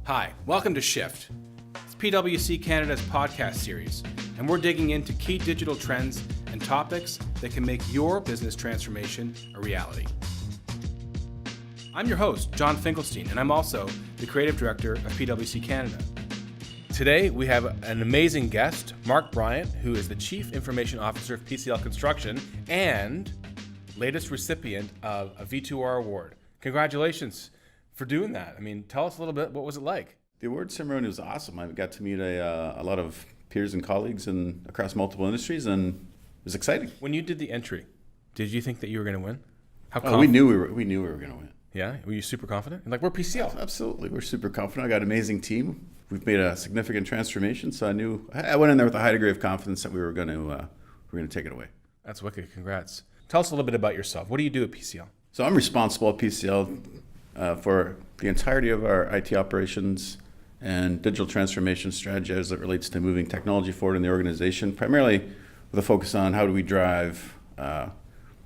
Hi, welcome to Shift. It's PwC Canada's podcast series, and we're digging into key digital trends and topics that can make your business transformation a reality. I'm your host, Jon Finkelstein, and I'm also the creative director of PwC Canada. Today, we have an amazing guest, Mark Bryant, who is the Chief Information Officer of PCL Construction and latest recipient of a V2R award. Congratulations for doing that. I mean, tell us a little bit, what was it like? The award ceremony was awesome. I got to meet a lot of peers and colleagues across multiple industries, and it was exciting. When you did the entry, did you think that you were going to win? We knew we were going to win. Yeah? Were you super confident? Like, we're PCL. Absolutely. We're super confident. I got an amazing team. We've made a significant transformation, so I went in there with a high degree of confidence that we were going to take it away. That's wicked. Congrats. Tell us a little bit about yourself. What do you do at PCL? So I'm responsible at PCL for the entirety of our IT operations and digital transformation strategy as it relates to moving technology forward in the organization, primarily with a focus on how do we drive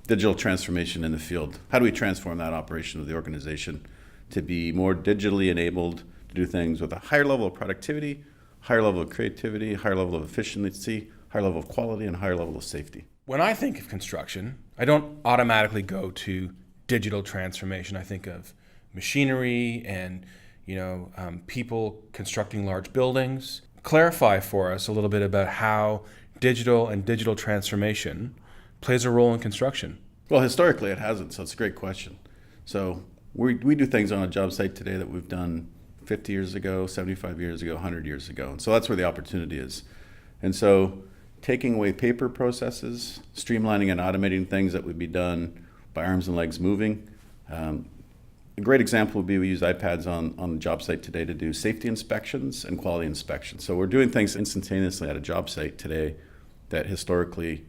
digital transformation in the field. How do we transform that operation of the organization to be more digitally enabled, to do things with a higher level of productivity, higher level of creativity, higher level of efficiency, higher level of quality, and higher level of safety. When I think of construction, I don't automatically go to digital transformation. I think of machinery and people constructing large buildings. Clarify for us a little bit about how digital transformation plays a role in construction. Well, historically it hasn't, so it's a great question. So we do things on a job site today that we've done 50 years ago, 75 years ago, 100 years ago. And so that's where the opportunity is. And so taking away paper processes, streamlining and automating things that would be done by arms and legs moving. A great example would be we use iPads on the job site today to do safety inspections and quality inspections. So we're doing things instantaneously at a job site today that historically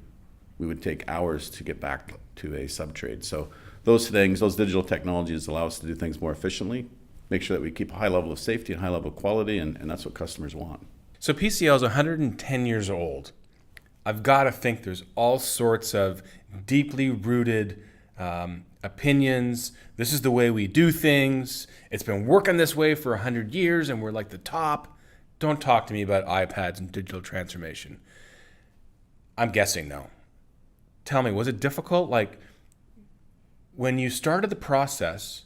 we would take hours to get back to a subtrade. So those digital technologies allow us to do things more efficiently, make sure that we keep a high level of safety and high level of quality, and that's what customers want. So PCL is 110 years old. I've got to think there's all sorts of deeply rooted opinions. This is the way we do things. It's been working this way for 100 years and we're like the top. Don't talk to me about iPads and digital transformation. I'm guessing no. Tell me, was it difficult? Like, when you started the process,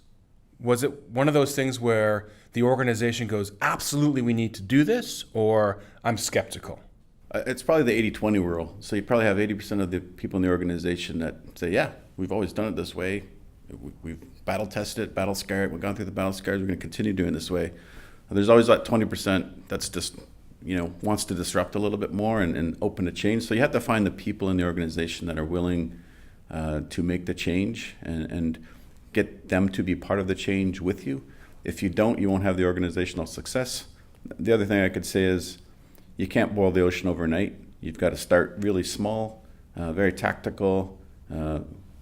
was it one of those things where the organization goes, absolutely, we need to do this, or I'm skeptical? It's probably the 80-20 rule. So you probably have 80% of the people in the organization that say, yeah, we've always done it this way. We've battle tested it, battle scarred it. We've gone through the battle scars. We're going to continue doing it this way. There's always that 20% that's just, wants to disrupt a little bit more and open to change. So you have to find the people in the organization that are willing to make the change and get them to be part of the change with you. If you don't, you won't have the organizational success. The other thing I could say is you can't boil the ocean overnight. You've got to start really small, very tactical.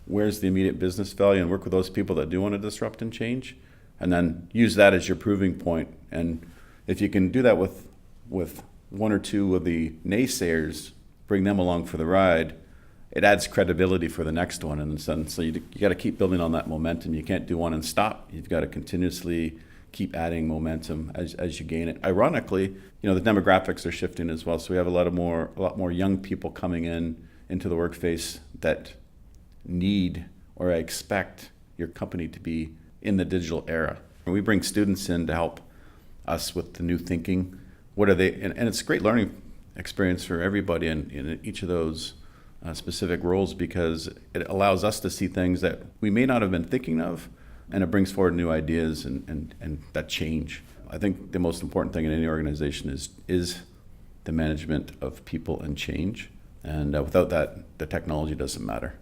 Where's the immediate business value, and work with those people that do want to disrupt and change, and then use that as your proving point. And if you can do that with one or two of the naysayers, bring them along for the ride, it adds credibility for the next one. And so you got to keep building on that momentum. You can't do one and stop. You've got to continuously keep adding momentum as you gain it. Ironically, the demographics are shifting as well. So we have a lot more young people coming into the workplace that need or expect your company to be in the digital era. And we bring students in to help us with the new thinking. What are they? And it's a great learning experience for everybody in each of those specific roles, because it allows us to see things that we may not have been thinking of, and it brings forward new ideas and that change. I think the most important thing in any organization is the management of people and change. And without that, the technology doesn't matter.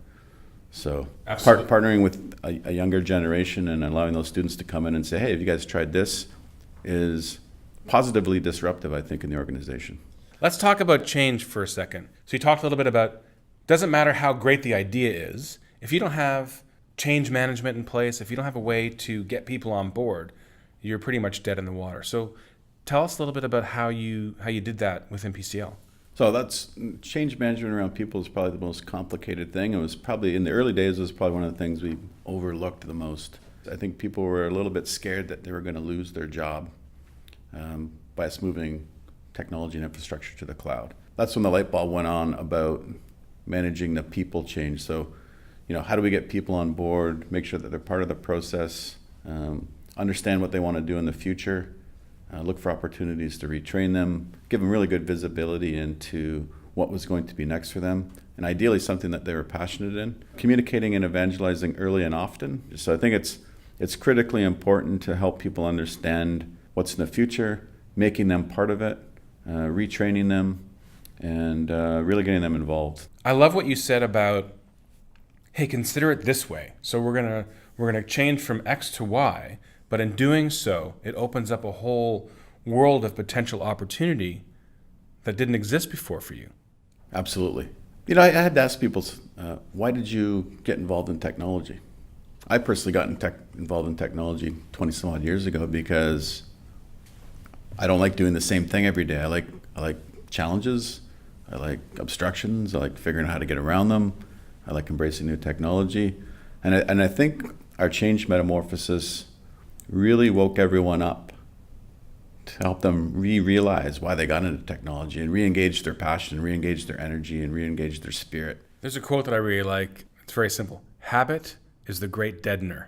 So partnering with a younger generation and allowing those students to come in and say, hey, have you guys tried this, is positively disruptive, I think, in the organization. Let's talk about change for a second. So you talked a little bit about, doesn't matter how great the idea is, if you don't have change management in place, if you don't have a way to get people on board, you're pretty much dead in the water. So tell us a little bit about how you did that within PCL. So that's change management around people is probably the most complicated thing. It was probably, in the early days, it was probably one of the things we overlooked the most. I think people were a little bit scared that they were going to lose their job. by us moving technology and infrastructure to the cloud. That's when the light bulb went on about managing the people change. So, how do we get people on board, make sure that they're part of the process, understand what they want to do in the future, look for opportunities to retrain them, give them really good visibility into what was going to be next for them, and ideally something that they were passionate in. Communicating and evangelizing early and often. So I think it's critically important to help people understand what's in the future, making them part of it, retraining them, and really getting them involved. I love what you said about, hey, consider it this way. So we're gonna change from X to Y, but in doing so, it opens up a whole world of potential opportunity that didn't exist before for you. Absolutely. I had to ask people, why did you get involved in technology? I personally got involved in technology 20 some odd years ago because I don't like doing the same thing every day. I like challenges. I like obstructions. I like figuring out how to get around them. I like embracing new technology. And I think our change metamorphosis really woke everyone up to help them realize why they got into technology and re-engage their passion, re-engage their energy, and re-engage their spirit. There's a quote that I really like. It's very simple. Habit is the great deadener.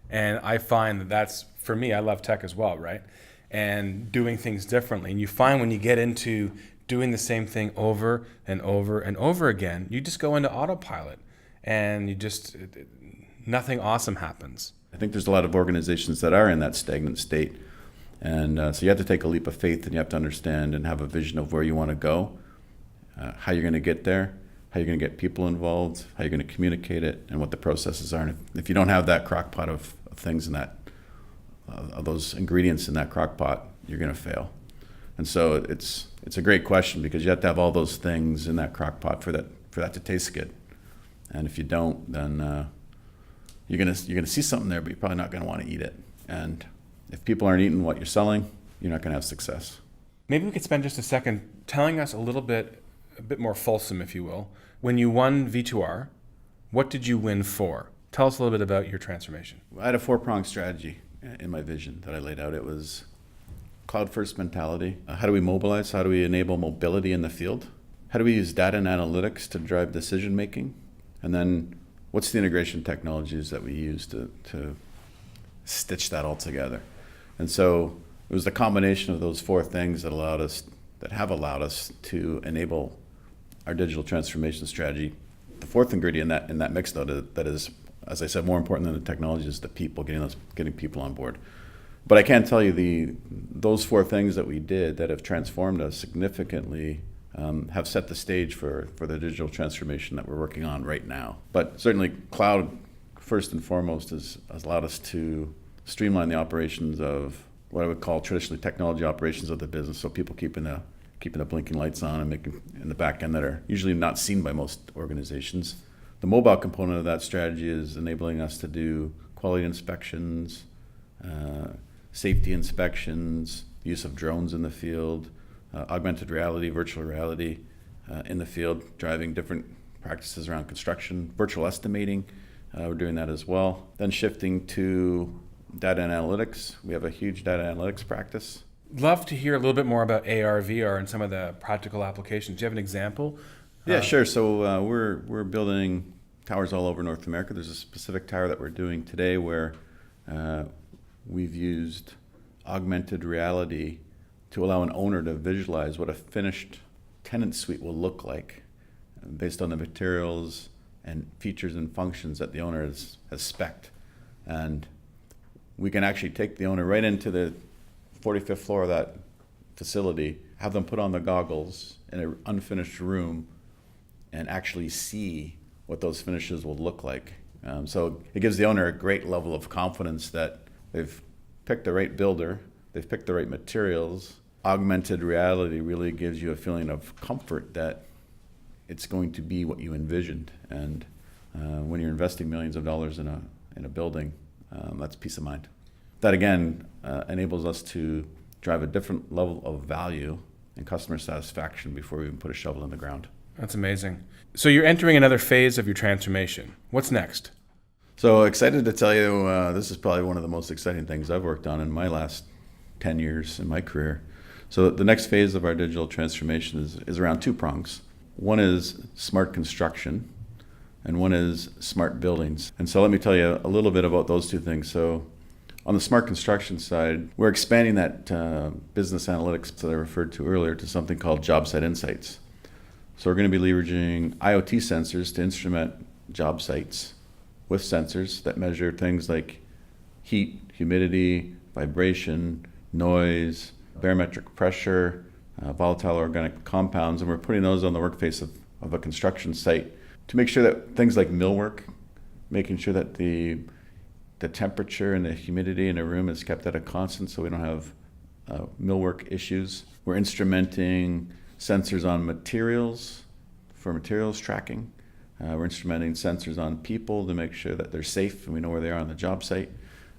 And I find that that's, for me, I love tech as well, right? And doing things differently. And you find when you get into doing the same thing over and over and over again, you just go into autopilot and nothing awesome happens. I think there's a lot of organizations that are in that stagnant state. And so you have to take a leap of faith, and you have to understand and have a vision of where you want to go, how you're going to get there, how you're going to get people involved, how you're going to communicate it, and what the processes are. And if you don't have that crock pot of things in that, of those ingredients in that crock pot, you're going to fail. And so it's a great question, because you have to have all those things in that crock pot for that to taste good. And if you don't, then you're gonna see something there, but you're probably not going to want to eat it. And if people aren't eating what you're selling, you're not going to have success. Maybe we could spend just a second telling us a bit more fulsome, if you will. When you won V2R, what did you win for? Tell us a little bit about your transformation. I had a 4-pronged strategy in my vision that I laid out. It was cloud-first mentality. How do we mobilize? How do we enable mobility in the field? How do we use data and analytics to drive decision-making? And then what's the integration technologies that we use to stitch that all together? And so it was the combination of those 4 things that have allowed us to enable our digital transformation strategy. The 4th ingredient in that mix, though, that is, as I said, more important than the technology, is the people, getting people on board. But I can tell you those 4 things that we did that have transformed us significantly have set the stage for the digital transformation that we're working on right now. But certainly cloud, first and foremost, has allowed us to streamline the operations of what I would call traditionally technology operations of the business. So people keeping the blinking lights on and making in the back end that are usually not seen by most organizations. The mobile component of that strategy is enabling us to do quality inspections, safety inspections, use of drones in the field, augmented reality, virtual reality in the field, driving different practices around construction, virtual estimating. We're doing that as well. Then shifting to data and analytics. We have a huge data analytics practice. Love to hear a little bit more about AR, VR, and some of the practical applications. Do you have an example? Yeah, sure. So we're building towers all over North America. There's a specific tower that we're doing today where we've used augmented reality to allow an owner to visualize what a finished tenant suite will look like based on the materials and features and functions that the owner has spec'd. And we can actually take the owner right into the 45th floor of that facility, have them put on the goggles in an unfinished room, and actually see what those finishes will look like. So it gives the owner a great level of confidence that they've picked the right builder, they've picked the right materials. Augmented reality really gives you a feeling of comfort that it's going to be what you envisioned. And when you're investing millions of dollars in a building, that's peace of mind. That again enables us to drive a different level of value and customer satisfaction before we even put a shovel in the ground. That's amazing. So you're entering another phase of your transformation. What's next? So excited to tell you, this is probably one of the most exciting things I've worked on in my last 10 years in my career. So the next phase of our digital transformation is around two prongs. One is smart construction, and one is smart buildings. And so let me tell you a little bit about those two things. So on the smart construction side, we're expanding that business analytics that I referred to earlier to something called job site insights. So we're going to be leveraging IoT sensors to instrument job sites with sensors that measure things like heat, humidity, vibration, noise, barometric pressure, volatile organic compounds, and we're putting those on the workface of a construction site to make sure that things like millwork, making sure that the temperature and the humidity in a room is kept at a constant so we don't have millwork issues. We're instrumenting sensors on materials for materials tracking. We're instrumenting sensors on people to make sure that they're safe and we know where they are on the job site.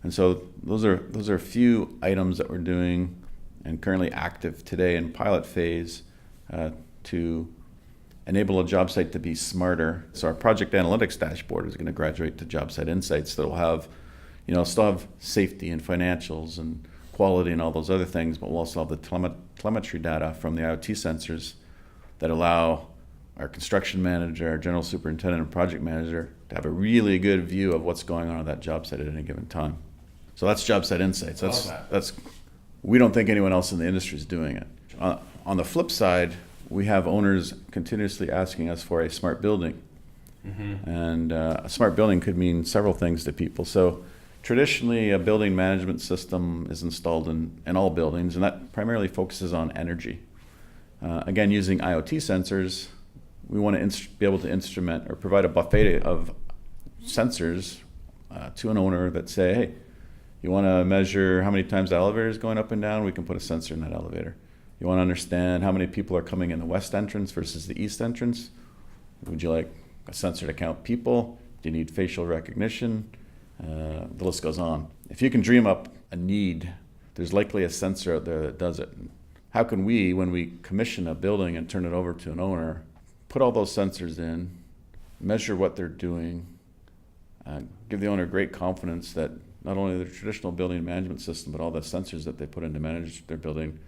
And so those are a few items that we're doing and currently active today in pilot phase to enable a job site to be smarter. So our project analytics dashboard is going to graduate to job site insights that will have, still have safety and financials and quality and all those other things, but we'll also have the telemetry data from the IoT sensors that allow our construction manager, our general superintendent, and project manager to have a really good view of what's going on at that job site at any given time. So that's job site insights. That's we don't think anyone else in the industry is doing it. On the flip side, we have owners continuously asking us for a smart building. Mm-hmm. And a smart building could mean several things to people. So traditionally, a building management system is installed in all buildings, and that primarily focuses on energy. Again, using IoT sensors, we want to be able to instrument or provide a buffet of sensors to an owner that say, hey, you want to measure how many times the elevator is going up and down? We can put a sensor in that elevator. You want to understand how many people are coming in the west entrance versus the east entrance? Would you like a sensor to count people? Do you need facial recognition? The list goes on. If you can dream up a need, there's likely a sensor out there that does it. How can we, when we commission a building and turn it over to an owner, put all those sensors in, measure what they're doing, give the owner great confidence that not only the traditional building management system, but all the sensors that they put in to manage their building,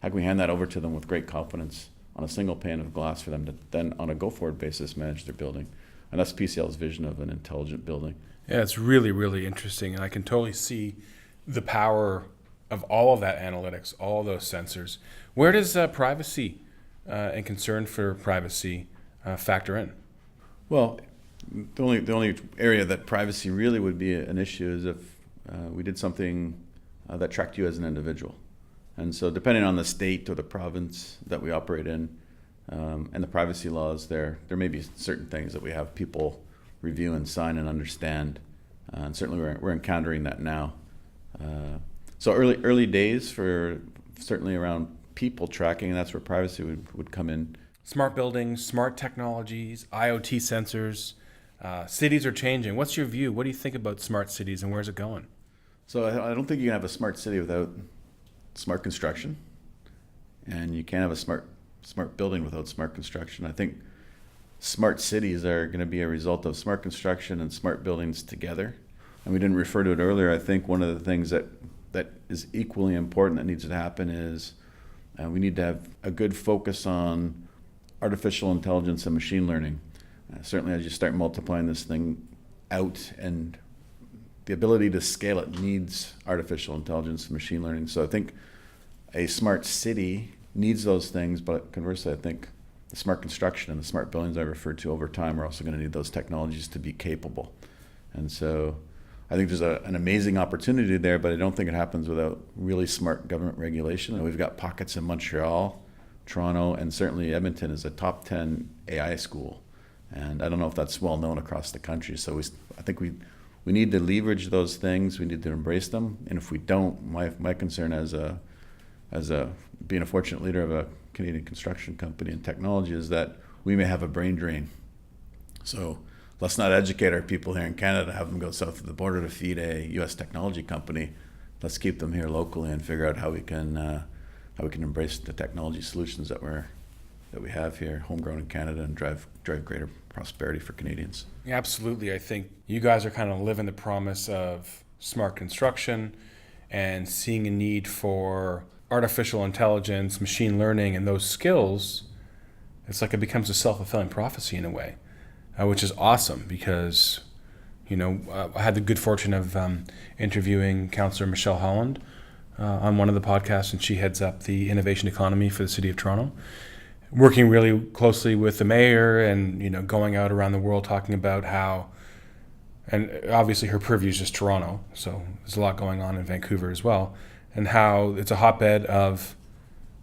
how can we hand that over to them with great confidence on a single pane of glass for them to then, on a go-forward basis, manage their building? And that's PCL's vision of an intelligent building. Yeah, it's really, really interesting. And I can totally see the power of all of that analytics, all of those sensors. Where does privacy and concern for privacy factor in? Well, the only area that privacy really would be an issue is if we did something that tracked you as an individual. And so depending on the state or the province that we operate in and the privacy laws there may be certain things that we have people review and sign and understand. And certainly we're encountering that now. So early days for certainly around people tracking, and that's where privacy would come in. Smart buildings, smart technologies, IoT sensors, cities are changing. What's your view? What do you think about smart cities and where's it going? So I don't think you can have a smart city without smart construction, and you can't have a smart building without smart construction. I think smart cities are going to be a result of smart construction and smart buildings together. And we didn't refer to it earlier. I think one of the things that is equally important that needs to happen is we need to have a good focus on artificial intelligence and machine learning. Certainly as you start multiplying this thing out, and the ability to scale it needs artificial intelligence and machine learning. So I think a smart city needs those things, but conversely, I think the smart construction and the smart buildings I referred to over time are also going to need those technologies to be capable. And so I think there's an amazing opportunity there, but I don't think it happens without really smart government regulation. And we've got pockets in Montreal, Toronto, and certainly Edmonton is a top 10 AI school. And I don't know if that's well known across the country. So I think we need to leverage those things. We need to embrace them. And if we don't, my concern as being a fortunate leader of a Canadian construction company and technology is that we may have a brain drain. So let's not educate our people here in Canada, have them go south of the border to feed a U.S. technology company. Let's keep them here locally and figure out how we can embrace the technology solutions that we have here, homegrown in Canada, and drive greater prosperity for Canadians. Absolutely. I think you guys are kind of living the promise of smart construction and seeing a need for artificial intelligence, machine learning, and those skills, it's like it becomes a self-fulfilling prophecy in a way, which is awesome because, I had the good fortune of interviewing Councillor Michelle Holland on one of the podcasts, and she heads up the innovation economy for the City of Toronto, working really closely with the mayor and, going out around the world talking about how, and obviously her purview is just Toronto, so there's a lot going on in Vancouver as well, and how it's a hotbed of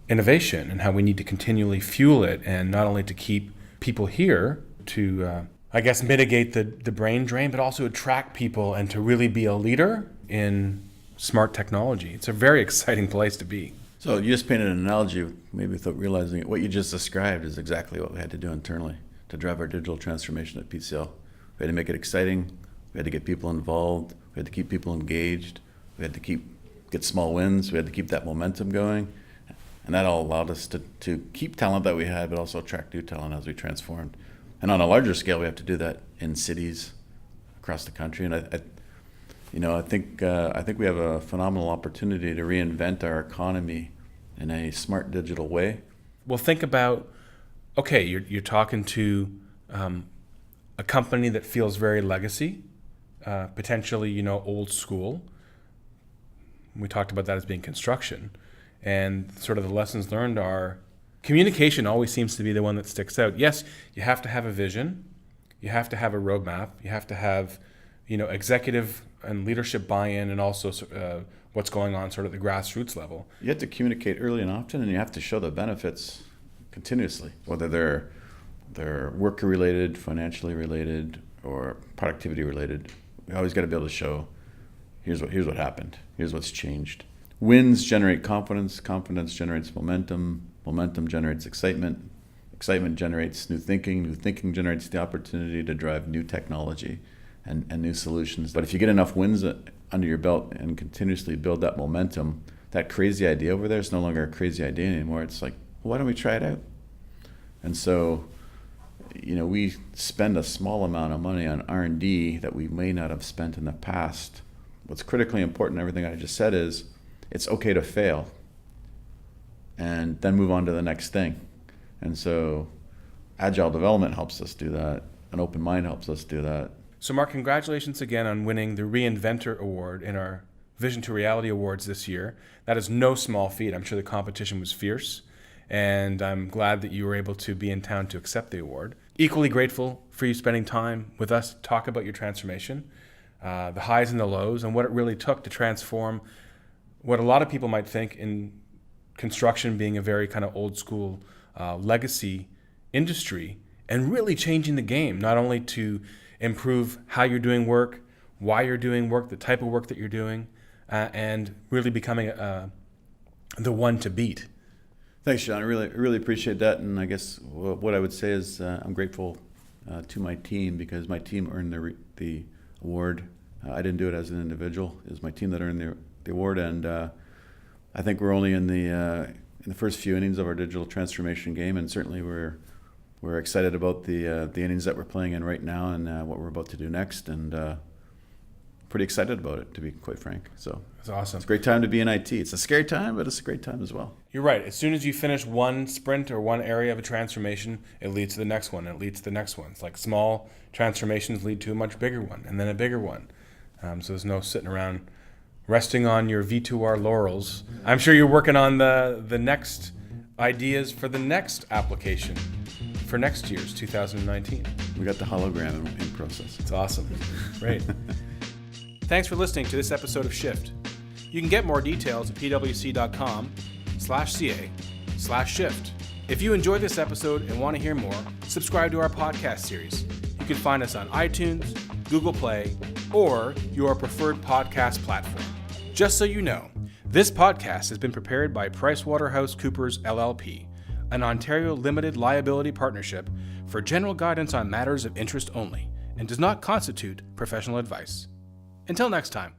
innovation and how we need to continually fuel it, and not only to keep people here to, mitigate the brain drain, but also attract people and to really be a leader in smart technology. It's a very exciting place to be. So you just painted an analogy, maybe without realizing it. What you just described is exactly what we had to do internally to drive our digital transformation at PCL. We had to make it exciting. We had to get people involved. We had to keep people engaged. We had to get small wins. We had to keep that momentum going. And that all allowed us to keep talent that we had, but also attract new talent as we transformed. And on a larger scale, we have to do that in cities across the country. And I think we have a phenomenal opportunity to reinvent our economy in a smart digital way. Well, think about, okay, you're talking to a company that feels very legacy, potentially, old school. We talked about that as being construction. And sort of the lessons learned are communication always seems to be the one that sticks out. Yes, you have to have a vision. You have to have a roadmap. You have to have, executive and leadership buy-in, and also what's going on sort of at the grassroots level. You have to communicate early and often, and you have to show the benefits continuously, whether they're worker-related, financially related, or productivity-related. We always got to be able to show, here's what happened, here's what's changed. Wins generate confidence, confidence generates momentum, momentum generates excitement, excitement generates new thinking generates the opportunity to drive new technology and new solutions. But if you get enough wins under your belt and continuously build that momentum, that crazy idea over there is no longer a crazy idea anymore. It's like, well, why don't we try it out? And so, we spend a small amount of money on R&D that we may not have spent in the past. What's critically important in everything I just said is it's okay to fail and then move on to the next thing. And so agile development helps us do that. An open mind helps us do that. So Mark, congratulations again on winning the Reinventor Award in our Vision to Reality Awards this year. That is no small feat. I'm sure the competition was fierce, and I'm glad that you were able to be in town to accept the award. Equally grateful for you spending time with us to talk about your transformation, the highs and the lows, and what it really took to transform what a lot of people might think in construction being a very kind of old school legacy industry, and really changing the game, not only to improve how you're doing work, why you're doing work, the type of work that you're doing, and really becoming the one to beat. Thanks, Jon. I really appreciate that. And I guess what I would say is I'm grateful to my team, because my team earned the award. I didn't do it as an individual. It was my team that earned the award. And I think we're only in the first few innings of our digital transformation game, and certainly we're excited about the innings that we're playing in right now and what we're about to do next, and pretty excited about it, to be quite frank. So it's awesome. It's a great time to be in IT. It's a scary time, but it's a great time as well. You're right. As soon as you finish one sprint or one area of a transformation, it leads to the next one, and it leads to the next one. It's like small transformations lead to a much bigger one, and then a bigger one. So there's no sitting around resting on your V2R laurels. I'm sure you're working on the next ideas for the next application for next year's 2019. We got the hologram in process. It's awesome. Great. Thanks for listening to this episode of Shift. You can get more details at pwc.com/ca/shift. If you enjoyed this episode and want to hear more, subscribe to our podcast series. You can find us on iTunes, Google Play, or your preferred podcast platform. Just so you know, this podcast has been prepared by PricewaterhouseCoopers LLP, an Ontario limited liability partnership, for general guidance on matters of interest only, and does not constitute professional advice. Until next time.